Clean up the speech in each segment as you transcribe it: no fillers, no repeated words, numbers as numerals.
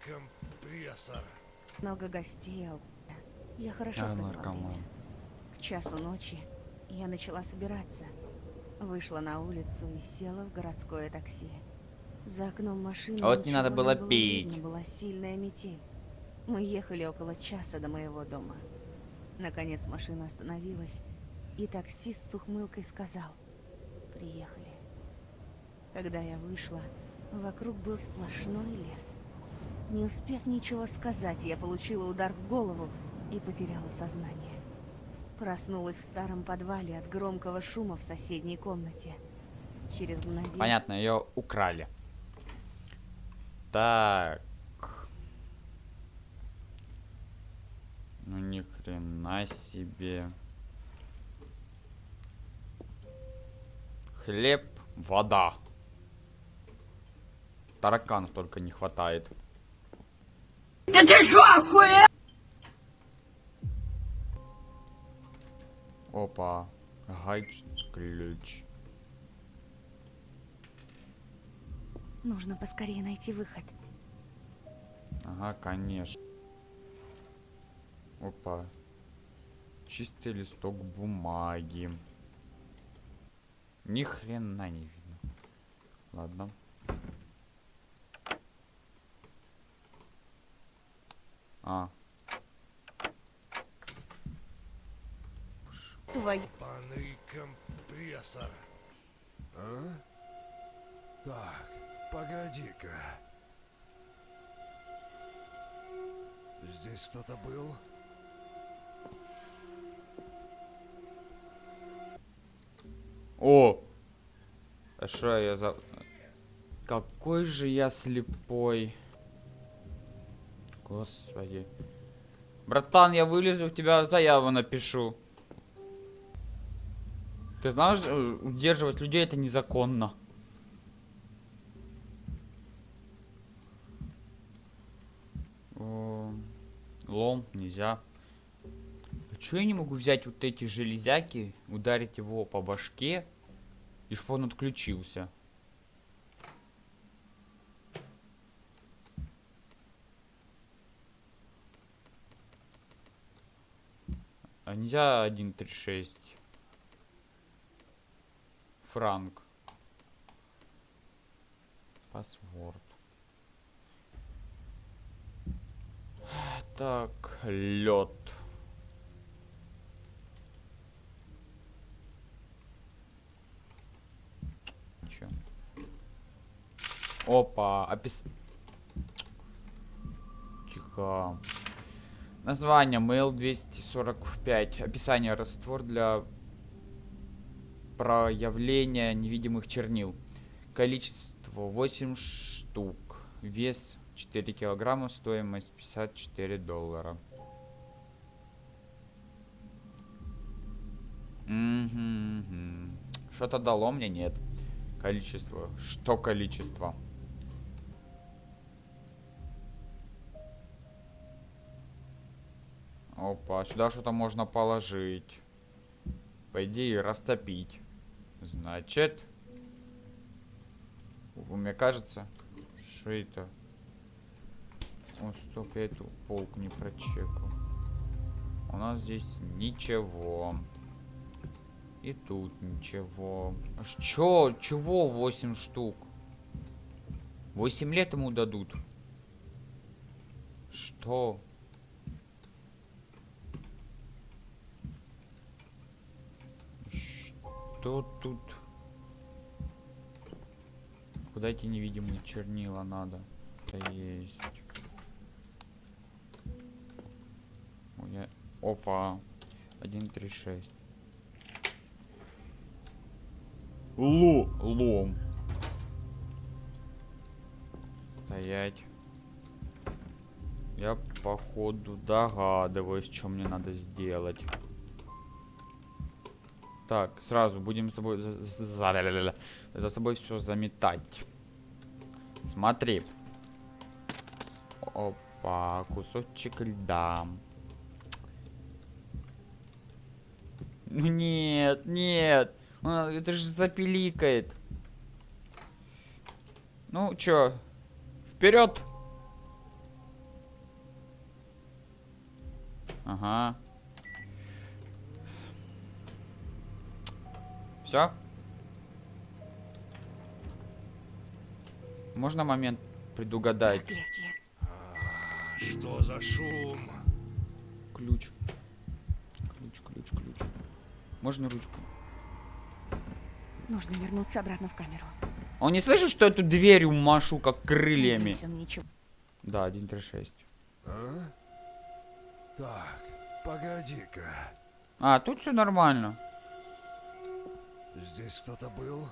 компрессор. Много гостей. Я хорошо провела наркоман. время. К часу ночи я начала собираться. Вышла на улицу и села в городское такси. За окном машины А вот не ничего надо было было пить. видно, была сильная метель. Мы ехали около часа до моего дома. Наконец машина остановилась, и таксист с ухмылкой сказал: «Приехали». Когда я вышла, вокруг был сплошной лес. Не успев ничего сказать, я получила удар в голову и потеряла сознание. Проснулась в старом подвале от громкого шума в соседней комнате. Через мгновение... Понятно, ее украли. Так. Ну ни хрена себе. Хлеб, вода. Тараканов только не хватает. Да ты шо, охуел? Опа. Гач, ключ. Нужно поскорее найти выход. Ага, конечно. Опа. Чистый листок бумаги. Ни хрена не видно. Ладно. А. Твою... Паный компрессор. А? Так, погоди-ка. Здесь кто-то был? О! А что я за... Какой же я слепой. Господи. Братан, я вылезу, у тебя заяву напишу. Ты знаешь, удерживать людей это незаконно. О, лом нельзя. А чё я не могу взять вот эти железяки, ударить его по башке, и чтобы он отключился? А нельзя 1.3.6. Франк. Паспорт. Так, лед. Чё? Опа, Тихо. Название Mail 245. Описание: раствор для проявления невидимых чернил. Количество 8 штук. Вес 4 килограмма. Стоимость $54. Что-то дало мне? Нет. Количество. Что количество? Опа, сюда что-то можно положить. По идее, растопить. Значит... Мне кажется... Что это? О, стоп, я эту полку не прочекал. У нас здесь ничего. И тут ничего. Чё? Чего 8 штук? 8 лет ему дадут. Что? Что тут? Куда эти невидимые чернила надо? Это есть. Опа. 1.3.6. Лом. Стоять. Я походу догадываюсь, что мне надо сделать. Так, сразу будем за собой все заметать. Смотри. Опа, кусочек льда. Ну нет, нет. Это же запиликает. Ну чё, вперед! Ага. Все? Можно момент предугадать? Проклятие. Что за шум? Ключ. Ключ. Можно ручку? Нужно вернуться обратно в камеру. Он не слышит, что эту дверью машу, как крыльями? Надеюсь, он ничего. Да, 136. А? Так, погоди-ка. А, тут все нормально. Здесь кто-то был?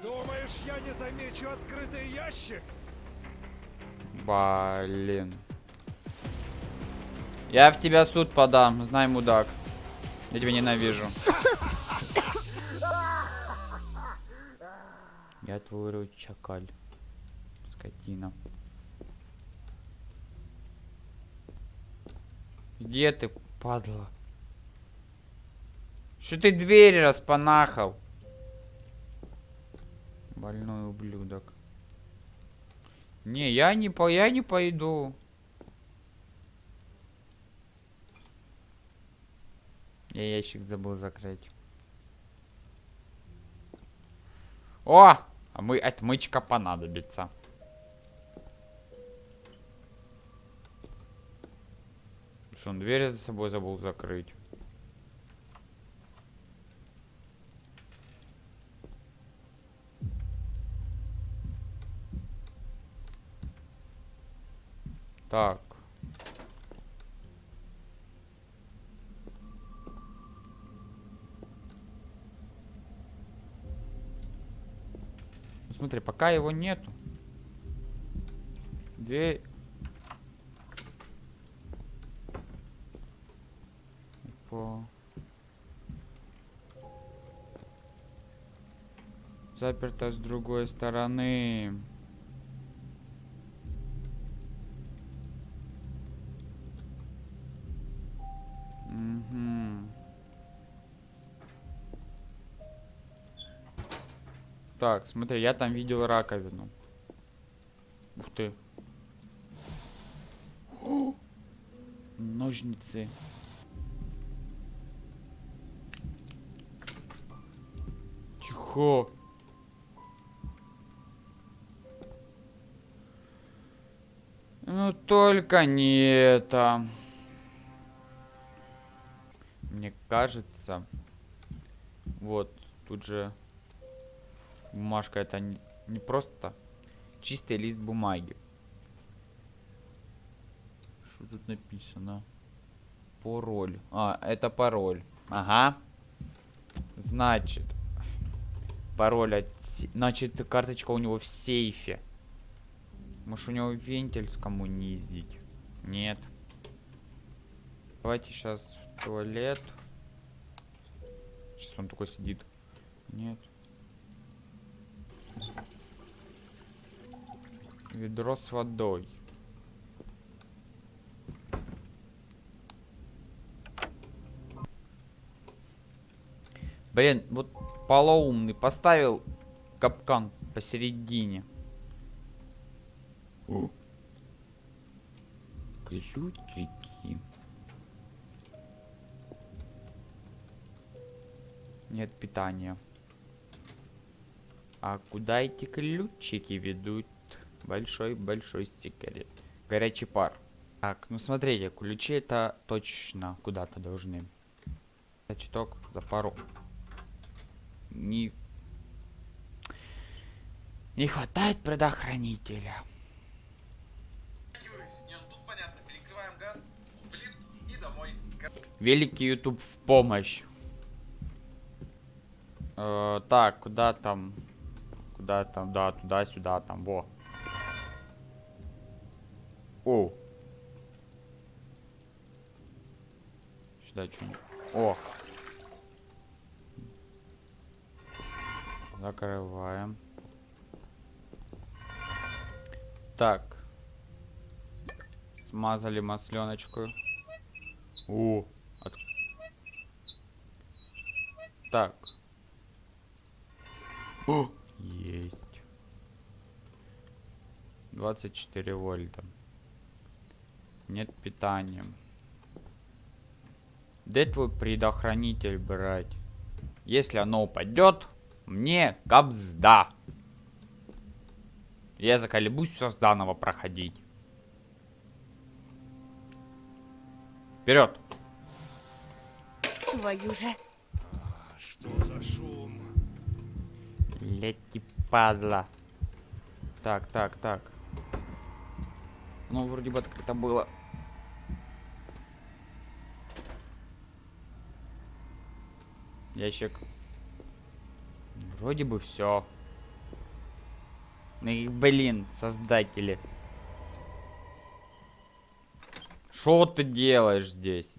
Думаешь, я не замечу открытый ящик? Блин. Я в тебя в суд подам, знай, мудак. Я тебя ненавижу. Я твой рот, чакаль. Скотина. Где ты, падла? Что ты двери распанахал? Больной ублюдок. Не, я не пойду. Я ящик забыл закрыть. О! А мы отмычка понадобится. Что он дверь за собой забыл закрыть? Так. Ну, смотри, пока его нету. Дверь. Опа. Заперто с другой стороны. Угу. Так, смотри, я там видел раковину. Ух ты. О, ножницы. Тихо. Ну только не это. Мне кажется, вот тут же бумажка, это не просто чистый лист бумаги. Что тут написано? Пароль. А, это пароль. Ага. Значит, пароль значит, карточка у него в сейфе. Может, у него вентиль скоммуниздить? Нет. Давайте сейчас в туалет. Сейчас он такой сидит. Нет. Ведро с водой. Блин, вот полоумный поставил капкан посередине. О. Ключики. Нет питания. А куда эти ключики ведут? Большой секрет. Горячий пар. Так, ну смотрите, ключи это точно куда-то должны. Чуток за пару. Не хватает предохранителя. Нет, тут понятно. Перекрываем газ, в лифт и домой. Великий YouTube в помощь. Так, куда там? Куда там? Да, туда-сюда, там, во. О. Сюда что-нибудь. О. Закрываем. Так. Смазали масленочку. О. Так. О. Есть. 24 вольта. Нет питания. Где твой предохранитель брать? Если оно упадет, мне кабзда. Я заколебусь все заново проходить. Вперед! Твою же. Что за шум? Лети, падла. Так. Ну, вроде бы открыто было. Ящик. Вроде бы все. Ну и, блин, создатели. Что ты делаешь здесь?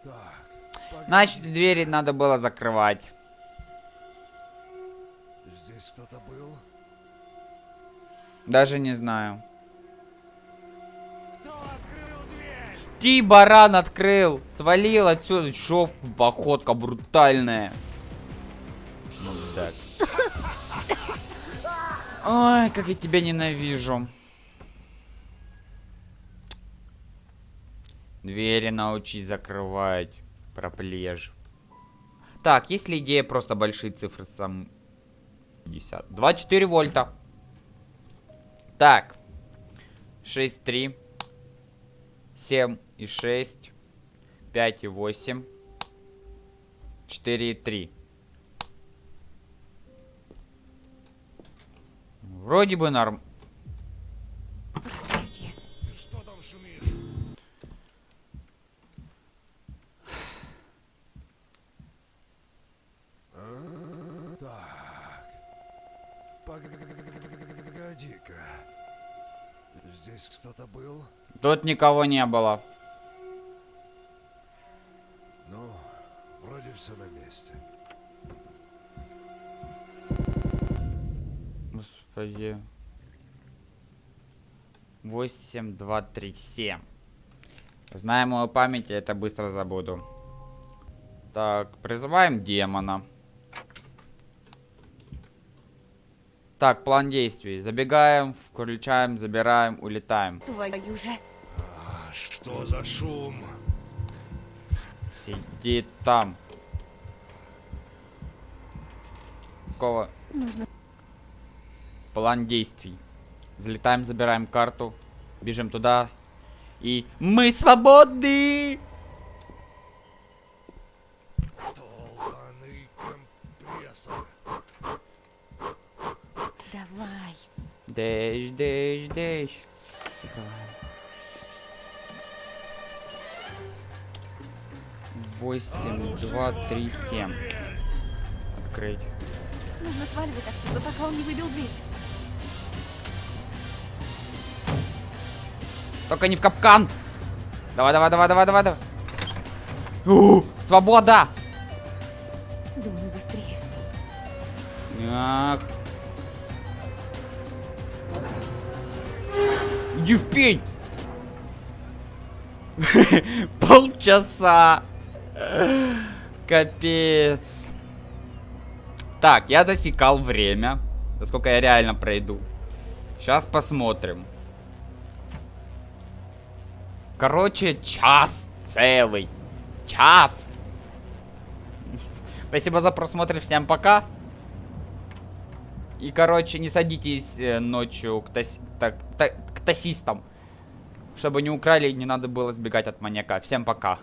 Так, Значит, двери надо было закрывать. здесь кто-то был? Даже не знаю. Кто открыл дверь? Ты, баран, открыл. Свалил отсюда. Чё, походка брутальная. Ну так. Ой, как я тебя ненавижу. Двери научись закрывать. Проплежь. Так, есть ли идея просто большие цифры сам... 50. 24 вольта. Так. 6,3. 7,6. 5,8. 4,3. Вроде бы норм. Проклятие. Ты что там шумишь? Так. Погоди-ка. Здесь кто-то был? Тут никого не было. Ну, вроде все на месте. Господи. 8, 2, 3, 7. Зная мою память, я это быстро забуду. Так, призываем демона. Так, план действий. Забегаем, включаем, забираем, улетаем. Твою же. А что за шум? Сиди там. Какого? Нужно. План действий. Залетаем, забираем карту. Бежим туда. И мы свободны! Долбаный компрессор. Давай. Дэш. Восемь, 2, 3, 7. Открыть. Нужно сваливать отсюда, пока он не выбил дверь. Только не в капкан. Давай. Свобода! Думай быстрее. Так. Иди в пень! Полчаса. Капец. Так, я засекал время. Насколько я реально пройду. Сейчас посмотрим. Короче, час целый. Час. Спасибо за просмотр. Всем пока. И, короче, не садитесь ночью к таксистам. Чтобы не украли, не надо было сбегать от маньяка. Всем пока.